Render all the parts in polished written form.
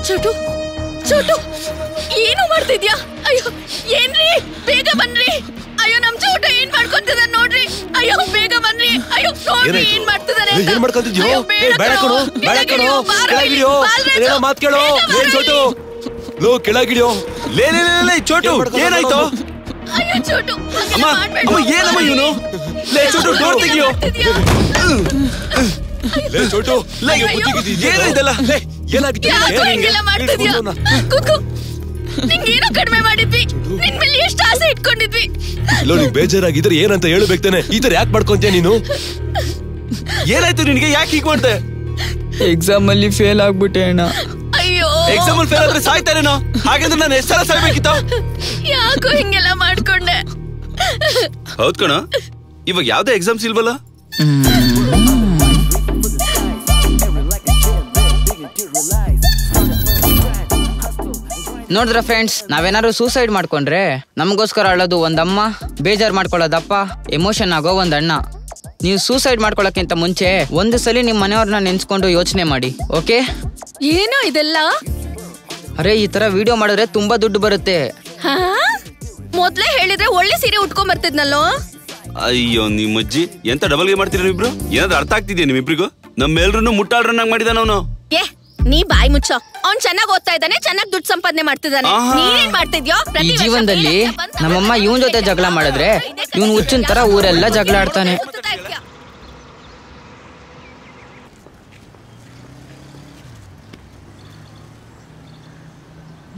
ಚೋಟು ಚೋಟು ಏನು ಮಾಡ್ತಿದ್ಯಾ? ಅಯ್ಯೋ ಏನ್ರಿ, ಬೇಗ ಬನ್ರಿ. ಅಯ್ಯೋ ನಮ್ ಚೋಟು ಏನ್ ಮಾಡ್ಕೊಂತಿದ ನೋಡ್ರಿ. ಅಯ್ಯೋ ಬೇಗ ಬನ್ರಿ. ಅಯ್ಯೋ ನೋಡ್ರಿ ಏನ್ ಮಾಡ್ತಿದಾರೆ. ಏನ್ ಮಾಡ್ಕೊಂತಿದ್ಯೋ? ಬೇಡ ಕಣೋ, ಬೇಡ ಕಣೋ, ಕೆಳಗಿಳಿಯೋ. ಏನೋ ಮಾತ್ ಕೇಳೋ. ಏನ್ ಚೋಟು? ಲೋ ಕೆಳಗಿಳಿಯೋ. ಲೇ ಲೇ ಲೇ ಚೋಟು, ಏನಾಯ್ತು? ಅಯ್ಯೋ ಚೋಟು, ಅಮ್ಮ ಅಮ್ಮ ಏನಮ್ಮ ಇವನು? ಲೇ ಚೋಟು, ಡೋರ್ ತೆಗಿಯೋ. ಲೇ ಚೋಟು, ಲೇ ಏನು ಇದೆಲ್ಲ? ಲೇ ಏನಾಗಿದೆ? ಹಿಂಗೆಲ್ಲ ಮಾಡ್ತಿದ್ಯಾ? ಕೂತ್ಕೋ. ನಿಂಗೇನೋ ಕಡಿಮೆ ಮಾಡಿದ್ವಿ, ನಿನ್ ಮೇಲೆ ಎಷ್ಟು ಆಸೆ ಇಟ್ಕೊಂಡಿದ್ವಿ. ಲೋ ನೀನ್ ಬೇಜಾರಾಗಿದ್ರೆ ಏನಂತ ಹೇಳ್ಬೇಕ್ತಾನೆ. ಈ ತರ ಯಾಕೆ ಮಾಡ್ಕೊಂತೀಯ ನೀನು? ಏನಾಯ್ತು ನಿನ್ಗೆ? ಯಾಕೆ ಹೀಗ್ ಮಾಡ್ದೆ? ಎಕ್ಸಾಮ್ ಅಲ್ಲಿ ಫೇಲ್ ಆಗ್ಬಿಟ್ಟೆ ಅಣ್ಣ. ಅಯ್ಯೋ ಎಕ್ಸಾಮ್ ಅಲ್ಲಿ ಫೇಲ್ ಆದ್ರೆ ಸಾಯ್ತಾರೇನೋ? ಹಾಗಾದ್ರೆ ನಾನು ಎಷ್ಟೆಲ್ಲ ಸಾಯ್ಬೇಕಿತ್ತು? ಯಾಕೋ ಹಿಂಗೆಲ್ಲ ಮಾಡ್ಕೊಂಡೆ? ಹೌದ್ ಕಣ, ಇವಾಗ ಯಾವ್ದೇ ಎಕ್ಸಾಮ್ಸ್ ಇಲ್ವಲ್ಲ? ನೋಡಿದ್ರ ಫ್ರೆಂಡ್ಸ್, ನಾವೇನಾದ್ರು ಸೂಸೈಡ್ ಮಾಡ್ಕೊಂಡ್ರೆ ನಮಗೋಸ್ಕರ ಅಳೋದು ಒಂದಮ್ಮ, ಬೇಜಾರ್ ಮಾಡ್ಕೊಳ್ಳೋದಪ್ಪ, ಎಮೋಷನ್ ಆಗೋ ಒಂದಣ್ಣ. ನೀವು ಸೂಸೈಡ್ ಮಾಡ್ಕೊಳ್ಳೋಕ್ಕಿಂತ ಮುಂಚೆ ಒಂದು ಸಲ ನಿಮ್ ಮನೆಯವ್ರನ್ನ ನೆನ್ಸ್ಕೊಂಡು ಯೋಚನೆ ಮಾಡಿ, ಓಕೆ? ಏನೋ ಇದೆಲ್ಲ? ಅರೆ ಈ ತರ ವಿಡಿಯೋ ಮಾಡಿದ್ರೆ ತುಂಬಾ ದುಡ್ಡು ಬರುತ್ತೆ. ಮೊದ್ಲೇ ಹೇಳಿದ್ರೆ ಒಳ್ಳೆ ಸೀರೆ ಉಟ್ಕೊಂಡ್ ಬರ್ತಿದ್ನಲ್ಲೋ. ಅಯ್ಯೋ ನಿಮ್ಮಜ್ಜಿ ಎಂತ ಡಬಲ್ ಗೇಮ್ ಮಾಡ್ತೀರ ನೀವಿಬ್ರು? ಏನಾದ್ರು ಅರ್ಥ ಆಗ್ತಿದ್ಯಾ ನಿಮ್ಮಿಬ್ರಿಗೂ? ನಮ್ಮೆಲ್ರು ಮುಟ್ಟಾಳ್ರನ್ನಾಗ್ ಮಾಡಿದಾನ ಅವನು. ಏ ನೀ ಬಾಯಿ ಮುಚ್ಚೋ. ಅವ್ನ್ ಚೆನ್ನಾಗ್ ಓದ್ತಾ ಇದ್ದಾನೆ, ಚೆನ್ನಾಗ್ ದುಡ್ಡು ಸಂಪಾದನೆ ಮಾಡ್ತಿದ್ದಾನೆ. ನೀನೇನ್ ಮಾಡ್ತಿದ್ಯೋ? ಈ ಜೀವನದಲ್ಲಿ ನಮ್ಮಮ್ಮ ಇವನ್ ಜೊತೆ ಜಗಳ ಮಾಡಿದ್ರೆ ಇವನ್ ಹುಚ್ಚಿನ ತರ ಊರೆಲ್ಲ ಜಗಳ ಆಡ್ತಾನೆ.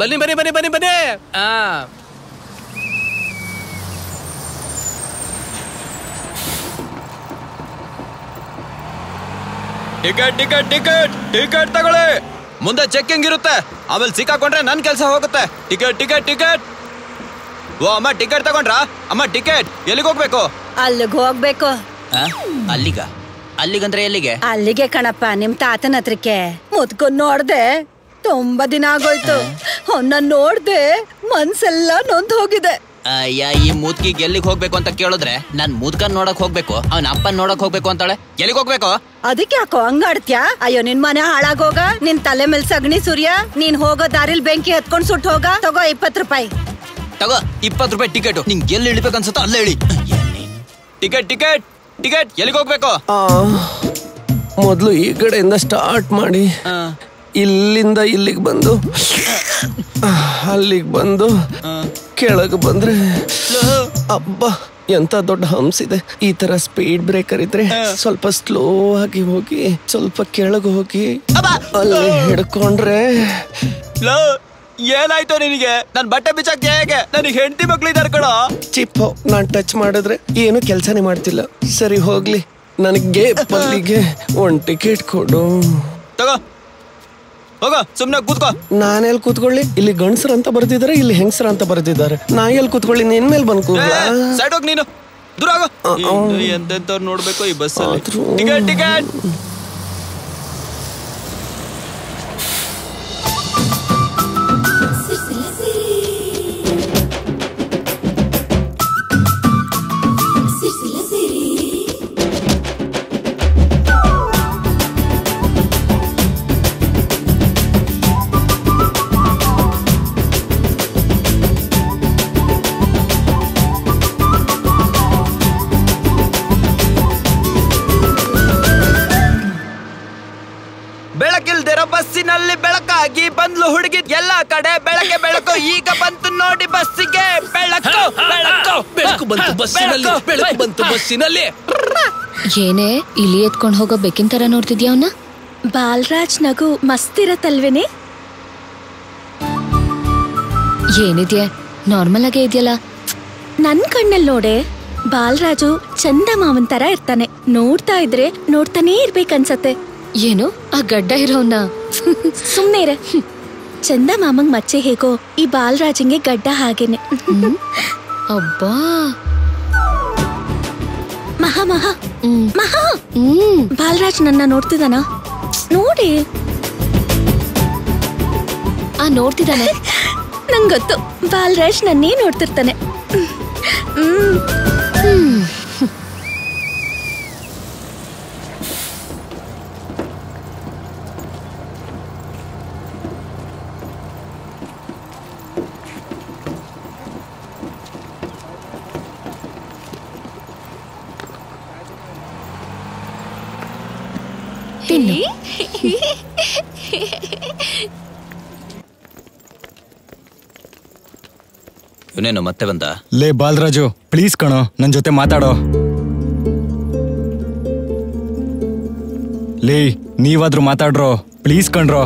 ಬನ್ನಿ ಬನ್ನಿ ಬನ್ನಿ ಬನ್ನಿ ಬನ್ನಿ. ಟಿಕೆಟ್ ಟಿಕೆಟ್ ಟಿಕೆಟ್ ಟಿಕೆಟ್ ತಗೊಳ್ಳಿ. ಮುಂದೆ ಚೆಕ್ಕಿಂಗ್ ಇರುತ್ತೆ, ಆಮೇಲೆ ಸಿಕ್ಕಾಕೊಂಡ್ರೆ ನನ್ ಕೆಲಸ ಹೋಗುತ್ತೆ. Ticket ticket ticket. ಓ ಅಮ್ಮ ಟಿಕೆಟ್ ತಗೊಂಡ್ರಾ? ಅಮ್ಮ ಟಿಕೆಟ್ ಎಲ್ಲಿಗೆ ಹೋಗ್ಬೇಕು? ಅಲ್ಲಿಗೆ ಹೋಗ್ಬೇಕು. ಅಲ್ಲಿಗ? ಅಲ್ಲಿಗಂದ್ರೆ ಎಲ್ಲಿಗೆ? ಅಲ್ಲಿಗೆ ಕಣಪ್ಪ, ನಿಮ್ ತಾತನ ಹತ್ರಕ್ಕೆ. ಮುದ್ಕೊಂಡ್ ನೋಡ್ದೆ, ತುಂಬಾ ದಿನ ಆಗೋಯ್ತು. ಅವನ್ನ ನೋಡ್ದೆ ಮನ್ಸೆಲ್ಲ ನೊಂದ್ ಹೋಗಿದೆ. ಅಯ್ಯ ಈ ಮೂದ್ಕಿಗೆ ಎಲ್ಲಿಗೆ ಹೋಗ್ಬೇಕು ಅಂತ ಕೇಳಿದ್ರೆ ನಾನ್ ಮೂದ್ಕನ್ ನೋಡಕ್ ಹೋಗ್ಬೇಕು, ಅವನ ಅಪ್ಪನ್ ನೋಡಕ್ ಹೋಗ್ಬೇಕು ಅಂತಾಳೆ. ಎಲ್ಲಿಗೆ ಹೋಗ್ಬೇಕು? ಅದಕ್ಕೆ ಯಾಕೋ ಹಂಗಾಡ್ತ್ಯಾ? ಅಯ್ಯೋ ನಿನ್ ಮನೆ ಹಾಳಾಗೋಗ, ನಿನ್ ತಲೆ ಮೇಲ್ ಸಗಣಿ ಸೂರ್ಯ. ನೀನ್ ಹೋಗೋ ದಾರಿಲ್ ಬೆಂಕಿ ಹತ್ಕೊಂಡ್ ಸುಟ್ಟು ಹೋಗ. ತಗೋ 20 ರೂಪಾಯಿ. ತಗೋ 20 ರೂಪಾಯಿ ಟಿಕೆಟ್. ನಿಂಗೆ ಎಲ್ಲಿ ಇಳಿಬೇಕು ಅನ್ಸುತ್ತೋ ಅಲ್ಲೇ ಇಳಿ. ಟಿಕೆಟ್ ಟಿಕೆಟ್ ಟಿಕೆಟ್ ಎಲ್ಲಿಗೆ ಹೋಗ್ಬೇಕು? ಮೊದ್ಲು ಈ ಕಡೆಯಿಂದ ಸ್ಟಾರ್ಟ್ ಮಾಡಿ, ಇಲ್ಲಿಂದ ಇಲ್ಲಿಗೆ ಬಂದು, ಅಲ್ಲಿಗೆ ಬಂದು, ಕೆಳಗೆ ಬಂದ್ರೆ ಅಬ್ಬಾ ಎಂತ ದೊಡ್ಡ ಹಂಪ್ಸ್ ಇದೆ. ಈ ತರ ಸ್ಪೀಡ್ ಬ್ರೇಕರ್ ಇದ್ರೆ ಸ್ವಲ್ಪ ಸ್ಲೋ ಆಗಿ ಹೋಗಿ, ಸ್ವಲ್ಪ ಕೆಳಗೆ ಹೋಗಿ ಅಲ್ಲಿ ಹಿಡ್ಕೊಂಡ್ರೆ. ಏನಾಯ್ತು ನಿನಗೆ? ನನ್ ಬಟ್ಟೆ ಬಿಚ್ಚಾಕ್ತಿ ಹೇಗೆ? ನನಗೆ ಹೆಂಡತಿ ಮಕ್ಳು ಇದಾರೆ ಕಣೋ. ಚಿಪ್ಪು ನಾನ್ ಟಚ್ ಮಾಡಿದ್ರೆ ಏನು ಕೆಲ್ಸನೇ ಮಾಡ್ತಿಲ್ಲ. ಸರಿ ಹೋಗ್ಲಿ, ನನಗೆ ಪಲ್ಲಿಗೆ 1 ಟಿಕೆಟ್ ಕೊಡು. ತಗೋ ಹೋಗ, ಸುಮ್ನೆ ಕೂತ್ಕೋ. ನಾನೆಲ್ಲಿ ಕೂತ್ಕೊಳ್ಳಿ? ಇಲ್ಲಿ ಗಂಡಸರ ಅಂತ ಬರ್ತಿದಾರೆ, ಇಲ್ಲಿ ಹೆಂಗಸರ ಅಂತ ಬರ್ತಿದ್ದಾರೆ. ನಾ ಎಲ್ಲಿ ಕೂತ್ಕೊಳ್ಳಿ? ನಿನ್ ಮೇಲೆ ಬಂದ್ ಕೂತ್ಲ? ಸೈಡ್ ಹೋಗ್ ನೀನು, ದೂರ ಆಗೋ. ಎಂತೆಂತವ್ರು ನೋಡ್ಬೇಕು ಈ ಬಸ್ಸಲ್ಲಿ. Ticket ticket. ಬೆಳಕಿಲ್ದಿರೋ ಬಸ್ಸಿನಲ್ಲಿ ಬೆಳಕಾಗಿ ಬಂದ್ಲು ಹುಡುಗಿ. ಎಲ್ಲಾ ಕಡೆ ಬೆಳಕೆ ಬೆಳಕು, ಈಗ ಬಂತು ನೋಡಿ ಬಸ್ಸಿಗೆ ಬೆಳಕು. ಬೆಳಕು ಬೆಳಕು ಬಂತು ಬಸ್ಸಿನಲ್ಲಿ, ಬೆಳಕು ಬಂತು ಬಸ್ಸಿನಲ್ಲಿ. ಏನೇ ಇಲ್ಲಿ ಎತ್ಕೊಂಡ್ ಹೋಗೋ ಬೆಕ್ಕಿನ ತರ ನೋಡ್ತಿದ್ಯಾ ಅವನ್ನ? ಬಾಲರಾಜ್ ನಗು ಮಸ್ತಿರತ್ತಲ್ವೇನೆ? ಏನಿದ್ಯಾ ನಾರ್ಮಲ್ ಆಗೇ ಇದೆಯಲ್ಲ. ನನ್ ಕಣ್ಣಲ್ಲಿ ನೋಡೆ, ಬಾಲರಾಜು ಚಂದ ಮಾವನ್ ತರ ಇರ್ತಾನೆ. ನೋಡ್ತಾ ಇದ್ರೆ ನೋಡ್ತಾನೇ ಇರ್ಬೇಕನ್ಸತ್ತೆ. ಏನು ಆ ಗಡ್ಡ ಇರೋನ್ನ? ಸುಮ್ನೆ ಇರೆ. ಚಂದ ಮಾಮಂಗ್ ಮಚ್ಚೆ ಹೇಗೋ, ಈ ಬಾಲರಾಜಂಗೆ ಗಡ್ಡ ಹಾಗೇನೆ. ಅಬ್ಬಾ ಮಹಾ ಮಹಾ ಮಹಾ, ಬಾಲರಾಜ್ ನನ್ನ ನೋಡ್ತಿದಾನ ನೋಡಿ. ನೋಡ್ತಿದ್ದಾನೆ. ನಂಗೊತ್ತು, ಬಾಲರಾಜ್ ನನ್ನೇ ನೋಡ್ತಿರ್ತಾನೆ. ತಿನ್ನು. ಇವನೇನು ಮತ್ತೆ ಬಂದ? ಲೇ ಬಾಲರಾಜು, ಪ್ಲೀಸ್ ಕಣೋ, ನನ್ ಜೊತೆ ಮಾತಾಡೋ. ಲೇ ನೀವಾದ್ರೂ ಮಾತಾಡ್ರೋ, ಪ್ಲೀಸ್ ಕಣ್ರೋ.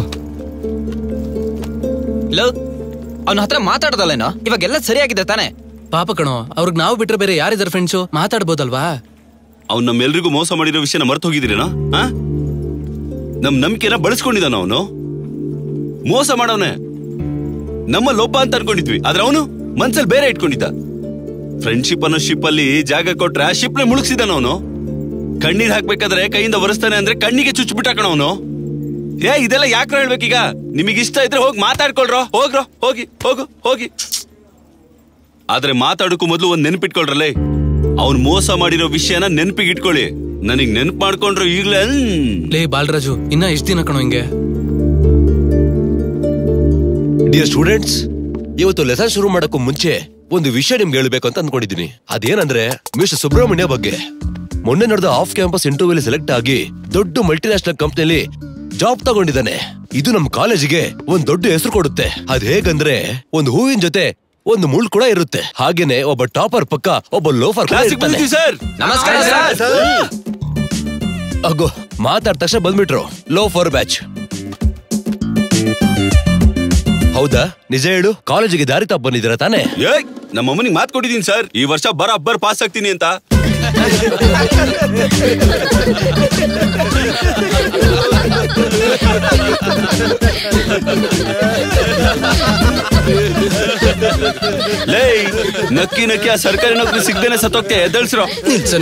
ಅವನ ಹತ್ರ ಮಾತಾಡದಲ್ಲೇನೋ, ಇವಾಗೆಲ್ಲ ಸರಿಯಾಗಿದೆ ತಾನೆ? ಪಾಪ ಕಣೋ, ಅವ್ರಿಗೆ ನಾವು ಬಿಟ್ರೆ ಬೇರೆ ಯಾರಿದಾರೆ ಫ್ರೆಂಡ್ಸು? ಮಾತಾಡ್ಬೋದಲ್ವಾ? ಅವ್ನು ನಮ್ಮೆಲ್ರಿಗೂ ಮೋಸ ಮಾಡಿರೋ ವಿಷಯನ ಮರ್ತು ಹೋಗಿದ್ದೀರೇನೋ? ನಮ್ ನಂಬಿಕೆನ ಬಳಸ್ಕೊಂಡಿದ್ದಾನ ಅವನು. ಮೋಸ ಮಾಡವನೆ. ನಮ್ಮ ಲೋಪ ಅಂತ ಅನ್ಕೊಂಡಿದ್ವಿ, ಆದ್ರೆ ಅವನು ಮನ್ಸಲ್ಲಿ ಬೇರೆ ಇಟ್ಕೊಂಡಿದ್ದ. ಫ್ರೆಂಡ್ಶಿಪ್ ಅನ್ನೋ ಶಿಪ್ ಅಲ್ಲಿ ಜಾಗ ಕೊಟ್ರೆ ಆ ಶಿಪ್ ನ ಮುಳುಗ್ಸಿದಾನ ಅವನು. ಕಣ್ಣೀರ್ ಹಾಕ್ಬೇಕಾದ್ರೆ ಕೈಯಿಂದ ಒರೆಸ್ತಾನೆ ಅಂದ್ರೆ ಕಣ್ಣಿಗೆ ಚುಚ್ಚಿಬಿಟ್ಟಾಕಣ ಅವನು. ಇದೆಲ್ಲ ಯಾಕ್ರೋ ಹೇಳ್ಬೇಕೀಗ? ನಿಮಗೆ ಇಷ್ಟ ಇದ್ರೆ ಹೋಗಿ ಮಾತಾಡ್ಕೊಳ್ರೋ, ಹೋಗ್ರೋ, ಹೋಗಿ. ಆದ್ರೆ ಮಾತಾಡಕ್ಕೂ ಮೊದ್ಲು ಒಂದ್ ನೆನ್ಪಿಟ್ಕೊಳ್ರಲ್ಲೇ, ಅವ್ನ್ ಮೋಸ ಮಾಡಿರೋ ವಿಷಯನ ನೆನ್ಪಿಗೆ ಇಟ್ಕೊಳ್ಳಿ. ನನಗ್ ನೆನ್ಪು ಮಾಡ್ಕೊಂಡ್ರು ಈಗ್ಲೇ. ಲೇ ಬಾಲರಾಜು, ಇನ್ನ ಎಷ್ಟ್ ದಿನ ಕಣೋ ಹಿಂಗೆ? ಡಿಯರ್ ಸ್ಟೂಡೆಂಟ್ಸ್, ಇವತ್ತು ಲೆಸನ್ ಶುರು ಮಾಡಕ್ಕೂ ಮುಂಚೆ ಒಂದು ವಿಷಯ ನಿಮ್ಗೆ ಹೇಳ್ಬೇಕು ಅಂತ ಅನ್ಕೊಂಡಿದೀನಿ. ಅದೇನಂದ್ರೆ ಮಿಸ್ಟರ್ ಸುಬ್ರಹ್ಮಣ್ಯ ಬಗ್ಗೆ. ಮೊನ್ನೆ ನಡೆದ ಆಫ್ ಕ್ಯಾಂಪಸ್ ಇಂಟರ್ವ್ಯೂ ಸೆಲೆಕ್ಟ್ ಆಗಿ ದೊಡ್ಡ ಮಲ್ಟಿನ್ಯಾಷನಲ್ ಕಂಪ್ನಿಯಲ್ಲಿ ಜಾಬ್ ತಗೊಂಡಿದ್ದಾನೆ. ಇದು ನಮ್ ಕಾಲೇಜಿಗೆ ಒಂದ್ ದೊಡ್ಡ ಹೆಸರು ಕೊಡುತ್ತೆ. ಅದ್ ಹೇಗಂದ್ರೆ ಒಂದು ಹೂವಿನ ಜೊತೆ ಒಂದು ಮುಳ್ಳು ಕೂಡ ಇರುತ್ತೆ. ಹಾಗೇನೆ ಒಬ್ಬ ಟಾಪರ್ ಪಕ್ಕ ಒಬ್ಬ ಲೋಫರ್ ಸರ್. ನಮಸ್ಕಾರ ಸರ್. ಅಗೋ ಮಾತಾಡ ತಕ್ಷಣ ಬಂದ್ಬಿಟ್ರು ಲೋಫರ್ ಬ್ಯಾಚ್. ಹೌದಾ? ನಿಜ ಹೇಳು, ಕಾಲೇಜಿಗೆ ದಾರಿ ತಪ್ಪ ಬಂದಿದ್ದೀರಾ ತಾನೆ? ನಮ್ಮ ಅಮ್ಮನಿಗೆ ಮಾತು ಕೊಟ್ಟಿದ್ದೀನಿ ಸರ್, ಈ ವರ್ಷ ಬರೋಬ್ಬರ್ ಪಾಸ್ ಆಗ್ತೀನಿ ಅಂತ. ಲೇ ನಕ್ಕಿ ಆ ಸರ್ಕಾರಿ ನೌಕರಿ ಸಿಗ್ದೇನೆ ಸತ್ತೋಗ್ತೆ, ಎದ್ದಳ್ಸ್ರೋ. ನಿಲ್ಸಿ.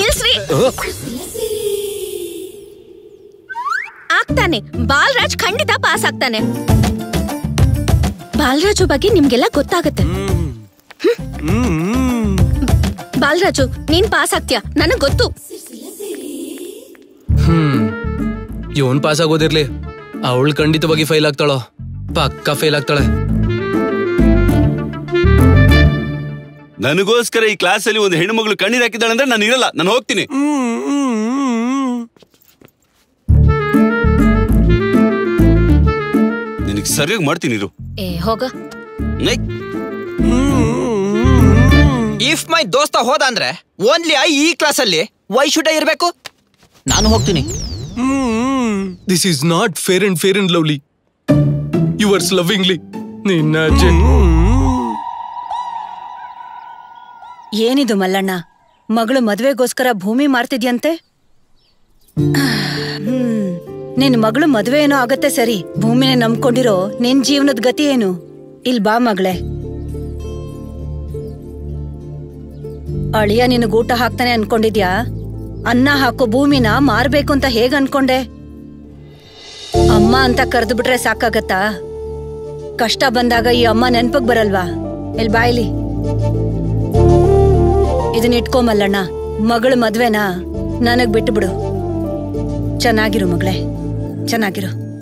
ನಿಲ್ಸ್ರಿ. ಆಗ್ತಾನೆ, ಬಾಲರಾಜ್ ಖಂಡಿತ ಪಾಸ್ ಆಗ್ತಾನೆ. ಬಾಲರಾಜು ಬಗ್ಗೆ ನಿಮ್ಗೆಲ್ಲ ಗೊತ್ತಾಗತ್ತೆ. ಬಾಲರಾಜು, ನೀನ್ ಪಾಸ್ ಆಗ್ತೀಯ, ನನಗ್ ಗೊತ್ತು. ಇವನ್ ಪಾಸ್ ಆಗೋದಿರ್ಲಿ, ಅವಳು ಖಂಡಿತವಾಗಿ ಫೇಲ್ ಆಗ್ತಾಳೋ, ಪಕ್ಕ ಫೇಲ್ ಆಗ್ತಾಳೆ. ನನಗೋಸ್ಕರ ಈ ಕ್ಲಾಸ್ ಅಲ್ಲಿ ಒಂದು ಹೆಣ್ಣು ಮಗಳು ಕಣ್ಣೀರ್ ಹಾಕಿದ್ದಾಳೆ ಅಂದ್ರೆ ನಾನು ಇರಲ್ಲ, ನಾನು ಹೋಗ್ತೀನಿ. ನಿನಗೆ ಸರಿಯಾಗಿ ಮಾಡ್ತೀನಿ ಇರು. ಹೋಗ. ಇಫ್ ಮೈ ದೋಸ್ತ ಹೋದ ಅಂದ್ರೆ ಓನ್ಲಿ ಈ ಕ್ಲಾಸ್ ಅಲ್ಲಿ ವೈ ಶುಡ್ ಐ ಇರ್ಬೇಕು? ನಾನು ಹೋಗ್ತೀನಿ. This is not fair and lovely. Yours lovingly. ನಿನ್ನ ಏನಿದು ಮಲ್ಲಣ್ಣ, ಮಗಳು ಮದ್ವೆಗೋಸ್ಕರ ಭೂಮಿ ಮಾರ್ತಿದ್ಯಂತೆ? ನಿನ್ ಮಗಳು ಮದ್ವೆ ಏನೋ ಆಗತ್ತೆ ಸರಿ, ಭೂಮಿನೇ ನಂಬ್ಕೊಂಡಿರೋ ನಿನ್ ಜೀವನದ ಗತಿ ಏನು? ಇಲ್ ಬಾ ಮಗಳೇ. ಅಳಿಯ ನಿನಗ್ ಊಟ ಹಾಕ್ತಾನೆ ಅನ್ಕೊಂಡಿದ್ಯಾ? ಅನ್ನ ಹಾಕೋ ಭೂಮಿನ ಮಾರ್ಬೇಕು ಅಂತ ಹೇಗ್ ಅನ್ಕೊಂಡೆ? ಅಮ್ಮ ಅಂತ ಕರೆದು ಬಿಟ್ರೆ ಸಾಕಾಗತ್ತಾ? ಕಷ್ಟ ಬಂದಾಗ ಈ ಅಮ್ಮ ನೆನ್ಪಗ್ ಬರಲ್ವಾ? ಇಲ್ ಬಾಯ್ಲಿ, ಇದನ್ನ ಇಟ್ಕೊಂಬಲ್ಲಣ್ಣ. ಮಗಳ ಮದ್ವೆನಾ ನನಗ್ ಬಿಟ್ಟು ಬಿಡು. ಚೆನ್ನಾಗಿರು ಮಗಳೇ, ಚೆನ್ನಾಗಿರು.